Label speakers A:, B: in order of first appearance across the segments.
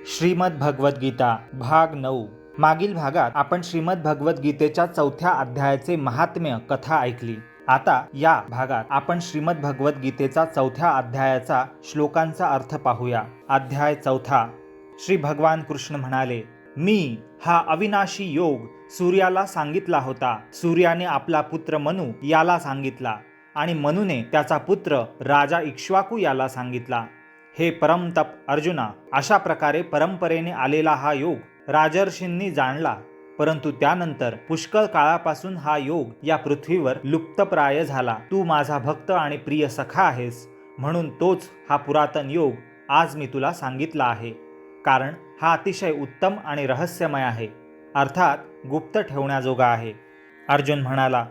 A: श्रीमद भगवद्गीता भाग 9। मागील भागात आपण श्रीमद भगवद्गीतेच्या 4थ्या अध्यायाचे महात्म्य कथा ऐकली। आता या भागात आपण श्रीमद भगवद्गीतेचा 4थ्या अध्यायाचा श्लोकांचा अर्थ पाहूया। अध्याय 4। श्री भगवान कृष्ण म्हणाले, मी हा अविनाशी योग सूर्याला सांगितला होता। सूर्याने आपला पुत्र मनु याला सांगितला आणि मनुने त्याचा पुत्र राजा इक्ष्वाकू याला सांगितला। हे परमतप अर्जुना, अशा प्रकारे परंपरेने आलेला हा योग राजर्षींनी जाणला, परंतु त्यानंतर पुष्कळ काळापासून हा योग या पृथ्वीवर लुप्तप्राय झाला। तू माझा भक्त आणि प्रिय सखा आहेस, म्हणून तोच हा पुरातन योग आज मी तुला सांगितला आहे, कारण हा अतिशय उत्तम आणि रहस्यमय आहे, अर्थात गुप्त ठेवण्याजोगा आहे। अर्जुन म्हणाला,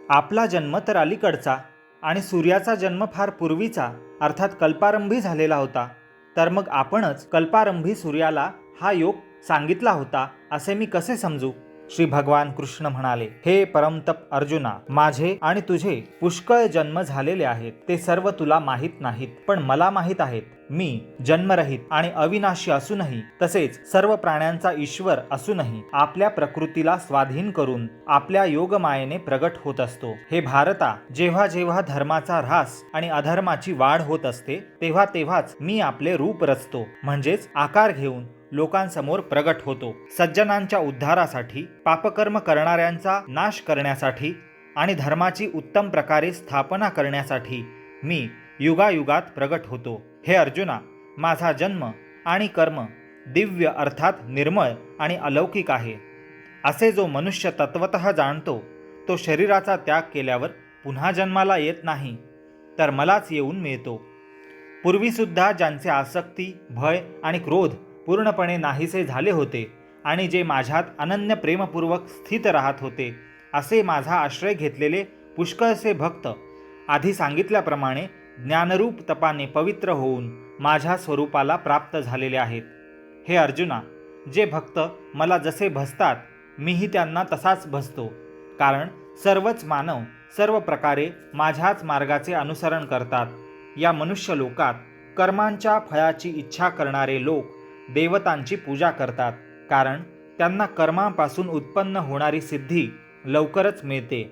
A: आपला जन्म तर अलीकडचा आणि सूर्याचा जन्म फार पूर्वीचा अर्थात कल्पारंभी झालेला होता, तर मग आपणच कल्पारंभी सूर्याला हा योग सांगितला होता असे मी कसे समजू? श्री भगवान कृष्ण म्हणाले, हे परमतप अर्जुना, माझे आणि तुझे पुष्कळ जन्म झालेले आहेत, ते सर्व तुला माहीत नाहीत, पण मला माहीत आहेत। मी जन्मरहित आणि अविनाशी असूनही, तसेच सर्व प्राण्यांचा ईश्वर असूनही आपल्या प्रकृतीला स्वाधीन करून आपल्या योगमायेने प्रगट होत असतो। हे भारता, जेव्हा जेव्हा धर्माचा ऱ्हास आणि अधर्माची वाढ होत असते, तेव्हा तेव्हाच मी आपले रूप रचतो, म्हणजेच आकार घेऊन लोकांसमोर प्रगट होतो। सज्जनांच्या उद्धारासाठी, पापकर्म करणाऱ्यांचा नाश करण्यासाठी आणि धर्माची उत्तम प्रकारे स्थापना करण्यासाठी मी युगायुगात प्रगट होतो। हे अर्जुना, माझा जन्म आणि कर्म दिव्य अर्थात निर्मळ आणि अलौकिक आहे। असे जो मनुष्य तत्वतः जाणतो, तो शरीराचा त्याग केल्यावर पुन्हा जन्माला येत नाही, तर मलाच येऊन मिळतो। पूर्वीसुद्धा ज्यांचे आसक्ती, भय आणि क्रोध पूर्णपणे नाहीसे झाले होते आणि जे माझ्यात अनन्य प्रेमपूर्वक स्थित राहत होते, असे माझा आश्रय घेतलेले पुष्कळसे भक्त आधी सांगितल्याप्रमाणे ज्ञानरूप तपाने पवित्र होऊन माझ्या स्वरूपाला प्राप्त झालेले आहेत। हे अर्जुना, जे भक्त मला जसे भजतात, मीही त्यांना तसाच भजतो, कारण सर्वच मानव सर्व प्रकारे माझ्याच मार्गाचे अनुसरण करतात। या मनुष्य लोकात कर्मांच्या फळाची इच्छा करणारे लोक देवतांची पूजा करतात, कारण त्यांना कर्मापासून उत्पन्न होणारी सिद्धी लवकरच मिळते।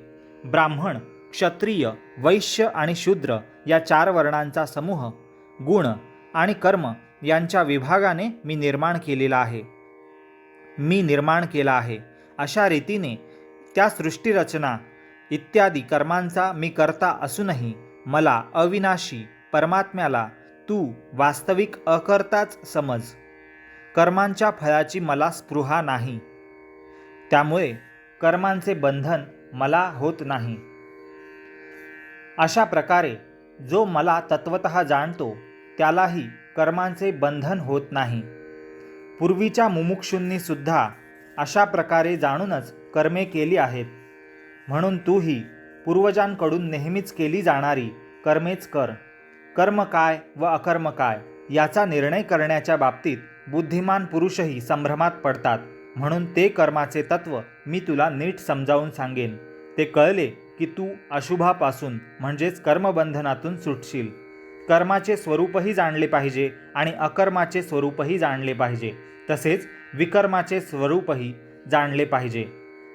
A: ब्राह्मण, क्षत्रिय, वैश्य आणि शूद्र या 4 वर्णांचा समूह गुण आणि कर्म यांच्या विभागाने मी निर्माण केला आहे। अशा रीतीने त्या सृष्टीरचना इत्यादी कर्मांचा मी कर्ता असूनही मला अविनाशी परमात्म्याला तू वास्तविक अकर्ताच समज। कर्मांच्या फळाची मला स्पृहा नाही, त्यामुळे कर्मांचे बंधन मला होत नाही। अशा प्रकारे जो मला तत्वतः जाणतो, त्यालाही कर्मांचे बंधन होत नाही। पूर्वीच्या मुमुक्षूंनी सुद्धा अशा प्रकारे जाणूनच कर्मे केली आहेत, म्हणून तूही पूर्वजांकडून नेहमीच केली जाणारी कर्मेच कर। कर्म काय व अकर्म काय याचा निर्णय करण्याच्या बाबतीत बुद्धिमान पुरुषही संभ्रमात पडतात, म्हणून ते कर्माचे तत्व मी तुला नीट समजावून सांगेन। ते कळले की तू अशुभापासून म्हणजेच कर्मबंधनातून सुटशील। कर्माचे स्वरूपही जाणले पाहिजे आणि अकर्माचे स्वरूपही जाणले पाहिजे, तसेच विकर्माचे स्वरूपही जाणले पाहिजे,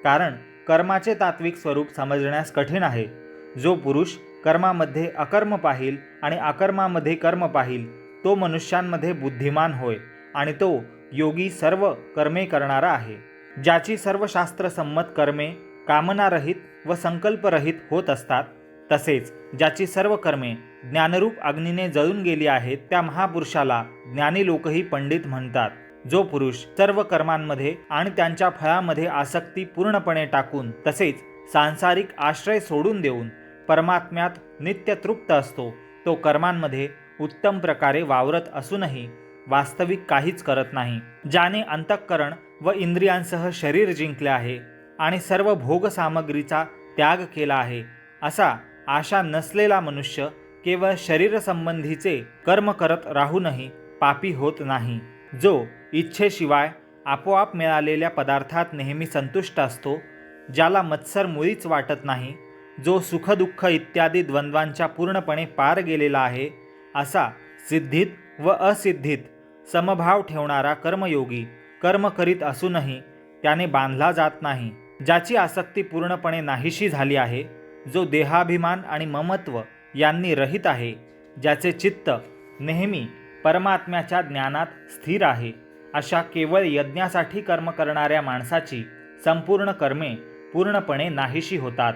A: कारण कर्माचे तात्विक स्वरूप समजण्यास कठीण आहे। जो पुरुष कर्मामध्ये अकर्म पाहिल आणि अकर्मामध्ये कर्म पाहिल, तो मनुष्यांमध्ये बुद्धिमान होय आणि तो योगी सर्व कर्मे करणारा आहे। ज्याची सर्व शास्त्रसंमत कर्मे कामनारहित व संकल्परहित होत असतात, तसेच ज्याची सर्व कर्मे ज्ञानरूप अग्नीने जळून गेली आहेत, त्या महापुरुषाला ज्ञानी लोकही पंडित म्हणतात। जो पुरुष सर्व कर्मांमध्ये आणि त्यांच्या फळामध्ये आसक्ती पूर्णपणे टाकून, तसेच सांसारिक आश्रय सोडून देऊन परमात्म्यात नित्य तृप्त असतो, तो कर्मांमध्ये उत्तम प्रकारे वावरत असूनही वास्तविक काहीच करत नाही। ज्याने अंतःकरण व इंद्रियांसह शरीर जिंकले आहे आणि सर्व भोगसामग्रीचा त्याग केला आहे, असा आशा नसलेला मनुष्य केवळ शरीरसंबंधीचे कर्म करत राहूनही पापी होत नाही। जो इच्छेशिवाय आपोआप मिळालेल्या पदार्थात नेहमी संतुष्ट असतो, ज्याला मत्सर मुळीच वाटत नाही, जो सुखदुःख इत्यादी द्वंद्वांच्या पूर्णपणे पार गेलेला आहे, असा सिद्धीत व असिद्धीत समभाव ठेवणारा कर्मयोगी कर्म करीत असूनही त्याने बांधला जात नाही, ज्याची आसक्ती पूर्णपणे नाहीशी झाली आहे, जो देहाभिमान आणि ममत्व यांनी रहित आहे, ज्याचे चित्त नेहमी परमात्म्याच्या ज्ञानात स्थिर आहे, अशा केवळ यज्ञासाठी कर्म करणाऱ्या माणसाची संपूर्ण कर्मे पूर्णपणे नाहीशी होतात.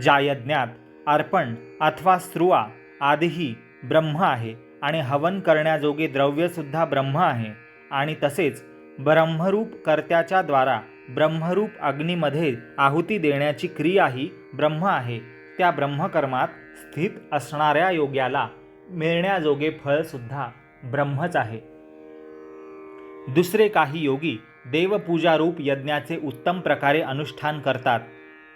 A: ज्या यज्ञात अर्पण अथवा स्त्रुवा आदिही ब्रह्म आहे आणि हवन करण्याजोगे द्रव्यसुद्धा ब्रह्म आहे आणि तसेच ब्रह्मरूप कर्त्याच्या द्वारा ब्रह्मरूप अग्नीमध्ये आहुती देण्याची क्रियाही ब्रह्म आहे, त्या ब्रह्मकर्मात स्थित असणाऱ्या योग्याला मिळण्याजोगे फळसुद्धा ब्रह्मच आहे. दुसरे काही योगी देवपूजारूप यज्ञाचे उत्तम प्रकारे अनुष्ठान करतात,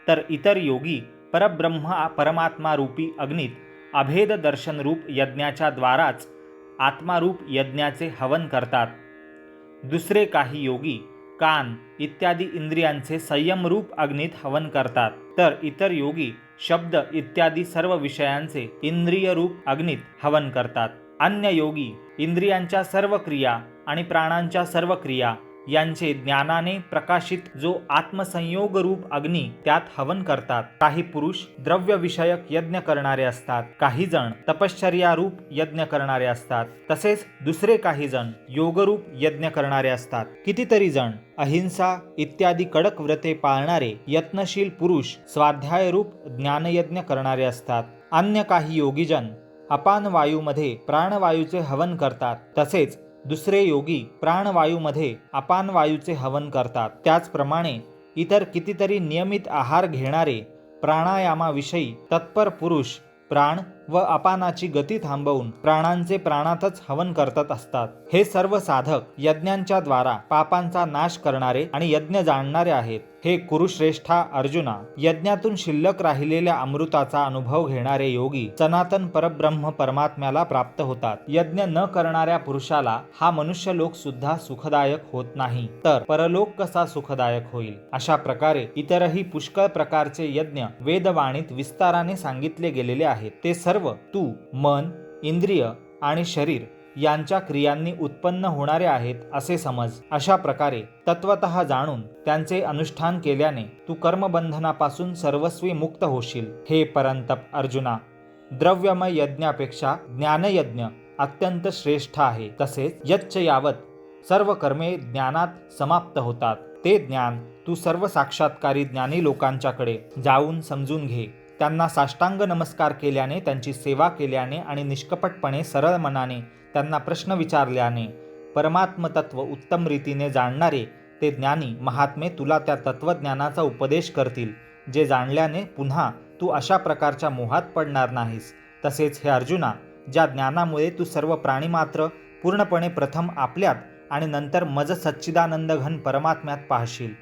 A: तर इतर योगी परब्रह्म परमात्मा रूपी अग्नीत अभेद दर्शनरूप यज्ञाच्या द्वाराच आत्मारूप यज्ञाचे हवन करतात. दुसरे काही योगी कान इत्यादी इंद्रियांचे संयमरूप अग्नीत हवन करतात, तर इतर योगी शब्द इत्यादी सर्व विषयांचे इंद्रियरूप अग्नीत हवन करतात. अन्य योगी इंद्रियांच्या सर्व क्रिया आणि प्राणांच्या सर्व क्रिया यांचे ज्ञानाने प्रकाशित जो आत्मसंयोग रूप अग्नी त्यात हवन करतात. काही पुरुष द्रव्य विषयक यज्ञ करणारे असतात, काही जण तपश्चर्या रूप यज्ञ करणारे असतात, तसेच दुसरे काही जण योगरूप यज्ञ करणारे असतात. कितीतरी जण अहिंसा इत्यादी कडक व्रते पाळणारे यत्नशील पुरुष स्वाध्यायरूप ज्ञानयज्ञ करणारे असतात. अन्य काही योगीजन अपान वायूमध्ये प्राणवायूचे हवन करतात, तसेच दुसरे योगी प्राणवायूमध्ये अपान वायूचे हवन करतात. त्याचप्रमाणे इतर कितीतरी नियमित आहार घेणारे प्राणायामाविषयी तत्पर पुरुष प्राण व अपानाची गती थांबवून प्राणांचे प्राणातच हवन करत असतात. हे सर्व साधक यज्ञांच्या द्वारा पापांचा नाश करणारे आणि यज्ञ जाणणारे आहेत. हे कुरुश्रेष्ठा अर्जुना, यज्ञातून शिल्लक राहिलेल्या अमृताचा अनुभव घेणारे योगी सनातन परब्रह्म परमात्म्याला प्राप्त होतात. यज्ञ न करणाऱ्या पुरुषाला हा मनुष्य लोक सुद्धा सुखदायक होत नाही, तर परलोक कसा सुखदायक होईल. अशा प्रकारे इतरही पुष्कळ प्रकारचे यज्ञ वेदवाणीत विस्ताराने सांगितले गेलेले आहेत. ते सर्व तू मन, इंद्रिय आणि शरीर यांच्या क्रियांनी उत्पन्न होणारे आहेत असे समज. अशा प्रकारे तत्वतः जाणून त्यांचे अनुष्ठान केल्याने तू कर्मबंधनापासून सर्वस्वी मुक्त होशील. हे परंतप अर्जुना, द्रव्यमय यज्ञापेक्षा ज्ञानयज्ञ अत्यंत श्रेष्ठ आहे. तसेच यच्च यावत सर्व कर्मे ज्ञानात समाप्त होतात, ते ज्ञान तू सर्व साक्षात्कारी ज्ञानी लोकांच्याकडे जाऊन समजून घे. त्यांना साष्टांग नमस्कार केल्याने, त्यांची सेवा केल्याने आणि निष्कपटपणे सरळ मनाने त्यांना प्रश्न विचारल्याने परमात्मतत्व उत्तम रीतीने जाणणारे ते ज्ञानी महात्मे तुला त्या तत्वज्ञानाचा उपदेश करतील, जे जाणल्याने पुन्हा तू अशा प्रकारच्या मोहात पडणार नाहीस. तसेच हे अर्जुना, ज्या ज्ञानामुळे तू सर्व प्राणीमात्र पूर्णपणे प्रथम आपल्यात आणि नंतर मज सच्चिदानंद घन परमात्म्यात पाहशील.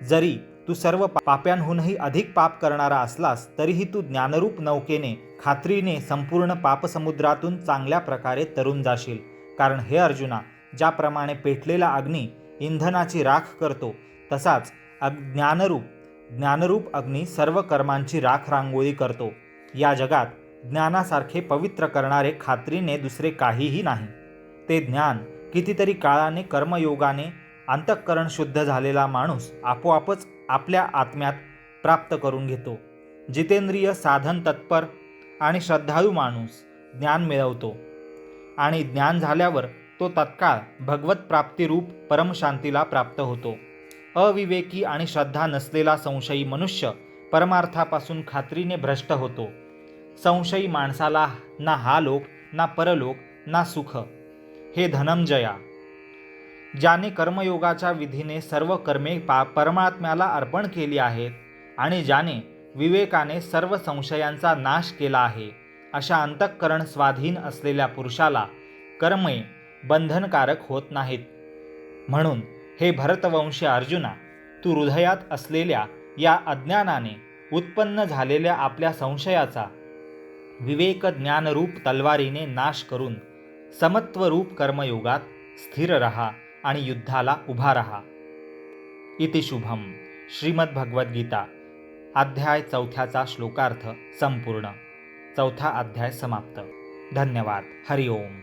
A: जरी तू सर्व पाप्यांहूनही अधिक पाप करणारा असलास तरीही तू ज्ञानरूप नौकेने खात्रीने संपूर्ण पापसमुद्रातून चांगल्या प्रकारे तरून जाशील. कारण हे अर्जुना, ज्याप्रमाणे पेटलेला अग्नी इंधनाची राख करतो, तसाच ज्ञानरूप अग्नी सर्व कर्मांची राख रांगोळी करतो. या जगात ज्ञानासारखे पवित्र करणारे खात्रीने दुसरे काहीही नाही. ते ज्ञान कितीतरी काळाने कर्मयोगाने अंतःकरण शुद्ध झालेला माणूस आपोआपच आपल्या आत्म्यात प्राप्त करून घेतो. जितेंद्रिय साधन तत्पर आणि श्रद्धाळू माणूस ज्ञान मिळवतो आणि ज्ञान झाल्यावर तो तत्काळ भगवत प्राप्तिरूप परमशांतीला प्राप्त होतो. अविवेकी आणि श्रद्धा नसलेला संशयी मनुष्य परमार्थापासून खात्रीने भ्रष्ट होतो. संशयी माणसाला ना हा लोक, ना परलोक, ना सुख. हे धनंजया, ज्याने कर्मयोगाच्या विधीने सर्व कर्मे परमात्म्याला अर्पण केली आहेत आणि ज्याने विवेकाने सर्व संशयांचा नाश केला आहे, अशा अंतःकरण स्वाधीन असलेल्या पुरुषाला कर्मे बंधनकारक होत नाहीत. म्हणून हे भरतवंशी अर्जुना, तू हृदयात असलेल्या या अज्ञानाने उत्पन्न झालेल्या आपल्या संशयाचा विवेक ज्ञानरूप तलवारीने नाश करून समत्वरूप कर्मयोगात स्थिर रहा आणि युद्धाला उभा रहा. इति शुभम. श्रीमद्भगवद्गीता अध्याय 4 श्लोकार्थ संपूर्ण. 4 अध्याय समाप्त. धन्यवाद. हरि ओम.